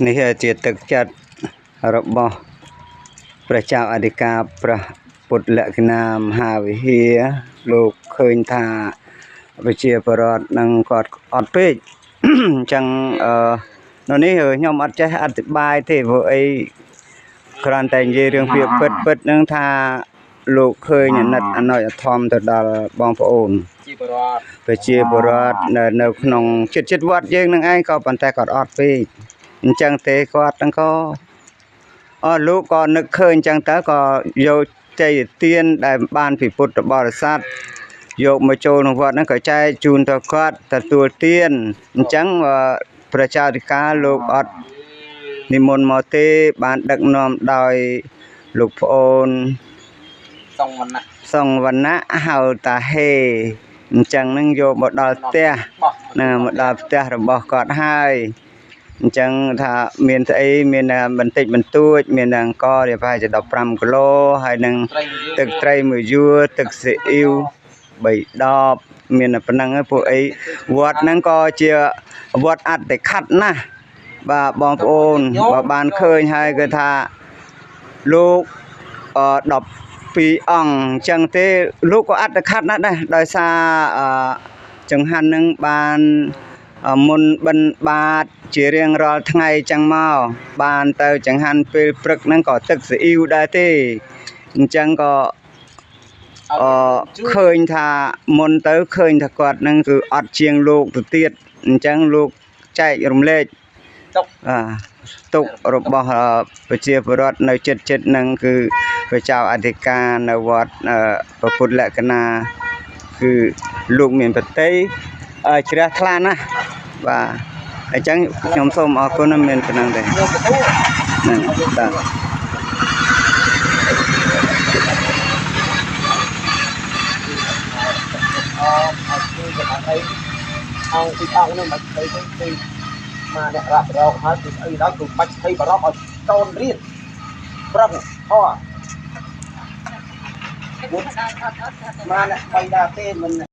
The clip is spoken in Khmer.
នេះជាទឹកចិត្តរបស់ព្រះចៅអធិការព្រះពុទ្ធលក្ខណៈមហាវិហារលោកឃើញថាប្រជាពលរដ្ឋនឹងគាត់អត់ពេកអញ្ចឹងនៅនេះខ្ញុំអត់ចេះអធិប្បាយទេព្រោះអីគ្រាន់តែនិយាយរឿងភាពពិតនឹងថាលោកឃើញអាណិតអនុយធម៌ទៅដល់បងប្អូនប្រជាពលរដ្ឋនៅក្នុងចិត្តវត្តយើងនឹងឯងក៏ប៉ុន្តែគាត់អត់ពេកអញ្ចឹងទេគាត់ហ្នឹងក៏លោកក៏នឹកឃើញអញ្ចឹងតើក៏យកជ័យទានដែលបានពីពុទ្ធបរិស័ទយកមកចូលក្នុងវត្តហ្នឹងក៏ចែកជូនទៅគាត់ទទួលទានអញ្ចឹងព្រះចៅអធិការលោកអត់និមន្តមកទេបានដឹកនាំដោយលោកប្អូនសង្វណ្ណៈហៅតាហេអញ្ចឹងនឹងយកមកដល់ផ្ទះមកដល់ផ្ទះរបស់គាត់ហើយអញ្ចឹងថាមានស្អីមានបន្តិចបន្តួចមានអង្គរៀបប្រហែលជា15គីឡូហើយនឹងទឹកត្រីមួយយួរទឹកស៊ីអ៊ីវ3ដបមានប៉ុណ្ណឹងពួកអីវត្តហ្នឹងក៏ជាវត្តអតិខិតណាស់បាទបងប្អូនបើបានឃើញហើយគឺថាលោក12អង្គអញ្ចឹងទេលោកក៏អត្តខិតណាស់ដែរដោយសារចង្ហាន់នឹងបានមុនបិណ្ឌបាតជារៀងរាល់ថ្ងៃចឹងមកបានទៅចង្ហាន់ពេលព្រឹកហ្នឹងក៏ទឹកស៊ីអ៊ីវដែរទេអញ្ចឹងក៏ឃើញថាមុនទៅឃើញថាគាត់ហ្នឹងគឺអត់ជាងលោកទៅទៀតអញ្ចឹងលោកចែករំលែកទុករបស់ប្រជាពលរដ្ឋនៅចិត្តហ្នឹងគឺព្រះចៅអធិការនៅវត្តព្រះពុទ្ធលក្ខណៈគឺលោកមានបតីជ្រះថ្លាណាស់បាទអញ្ចឹងខ្ញុំសូមអរគុណមានប៉ុណ្ណឹងទេហ្នឹងបាទអង្គទីអង្គនោះមិនស្អីទេគឺមកអ្នករករកហើយគឺស្អីដល់គឺបាច់ស្អីបរោះឲ្យកូនរៀនប្រឹងហោះមកអ្នកបីដែរទេមិន